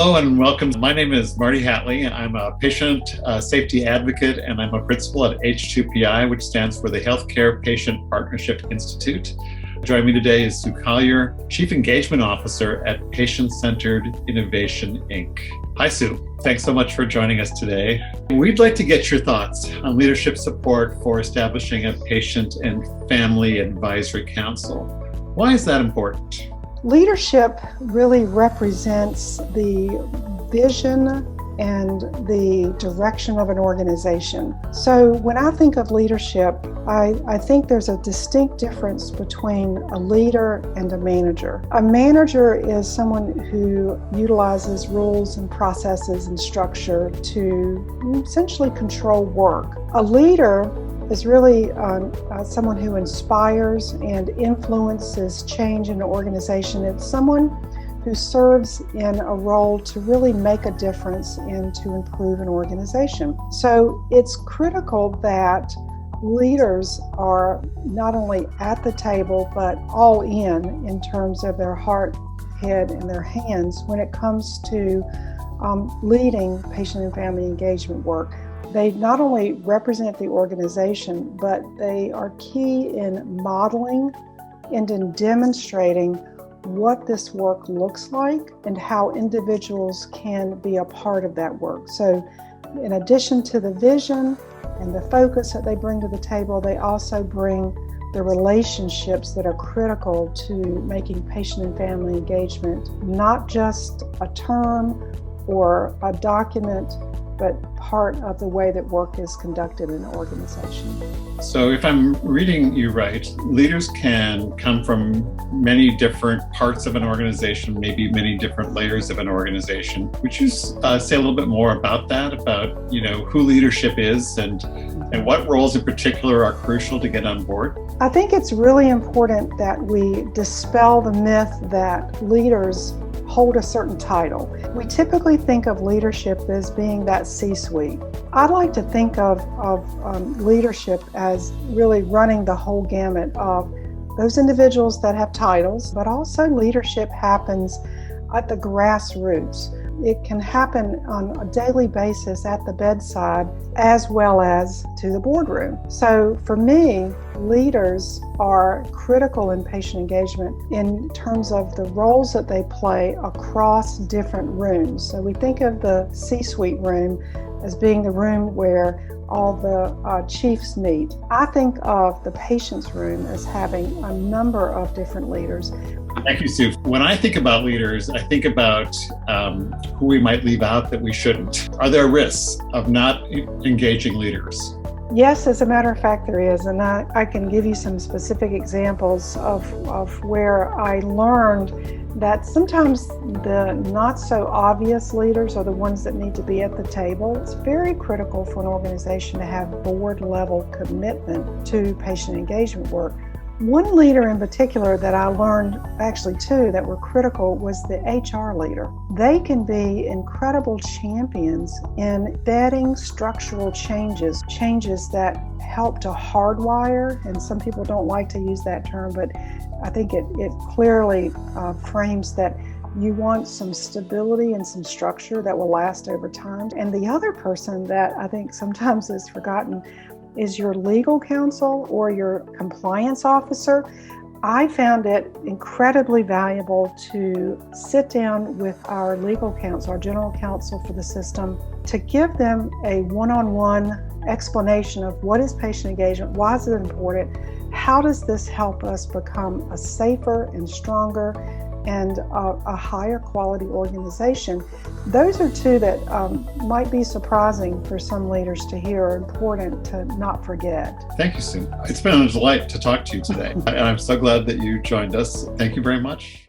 Hello and welcome. My name is Marty Hatley. I'm a patient safety advocate and I'm a principal at H2PI, which stands for the Healthcare Patient Partnership Institute. Joining me today is Sue Collier, Chief Engagement Officer at Patient-Centered Innovation, Inc. Hi, Sue. Thanks so much for joining us today. We'd like to get your thoughts on leadership support for establishing a patient and family advisory council. Why is that important? Leadership really represents the vision and the direction of an organization. So when I think of leadership, I think there's a distinct difference between a leader and a manager. A manager is someone who utilizes rules and processes and structure to essentially control work. A leader is really someone who inspires and influences change in an organization. It's someone who serves in a role to really make a difference and to improve an organization. So it's critical that leaders are not only at the table, but all in terms of their heart, head, and their hands when it comes to leading patient and family engagement work. They not only represent the organization, but they are key in modeling and in demonstrating what this work looks like and how individuals can be a part of that work. So in addition to the vision and the focus that they bring to the table, they also bring the relationships that are critical to making patient and family engagement not just a term or a document, but part of the way that work is conducted in an organization. So if I'm reading you right, leaders can come from many different parts of an organization, maybe many different layers of an organization. Would you say a little bit more about that, about who leadership is and what roles in particular are crucial to get on board? I think it's really important that we dispel the myth that leaders hold a certain title. We typically think of leadership as being that C-suite. I'd like to think of leadership as really running the whole gamut of those individuals that have titles, but also leadership happens at the grassroots. It can happen on a daily basis at the bedside as well as to the boardroom. So for me, leaders are critical in patient engagement in terms of the roles that they play across different rooms. So we think of the C-suite room as being the room where all the chiefs meet. I think of the patient's room as having a number of different leaders. Thank you, Sue. When I think about leaders, I think about who we might leave out that we shouldn't. Are there risks of not engaging leaders? Yes, as a matter of fact, there is. And I can give you some specific examples of where I learned that sometimes the not so obvious leaders are the ones that need to be at the table. It's very critical for an organization to have board level commitment to patient engagement work. One leader in particular that I learned, actually two, that were critical was the HR leader. They can be incredible champions in embedding structural changes that help to hardwire, and some people don't like to use that term, but I think it clearly frames that you want some stability and some structure that will last over time. And the other person that I think sometimes is forgotten is your legal counsel or your compliance officer. I found it incredibly valuable to sit down with our legal counsel, our general counsel for the system, to give them a one-on-one explanation of what is patient engagement, why is it important, how does this help us become a safer and stronger and a higher quality organization. Those are two that might be surprising for some leaders to hear, are important to not forget. Thank you, Sue. It's been a delight to talk to you today. And I'm so glad that you joined us. Thank you very much.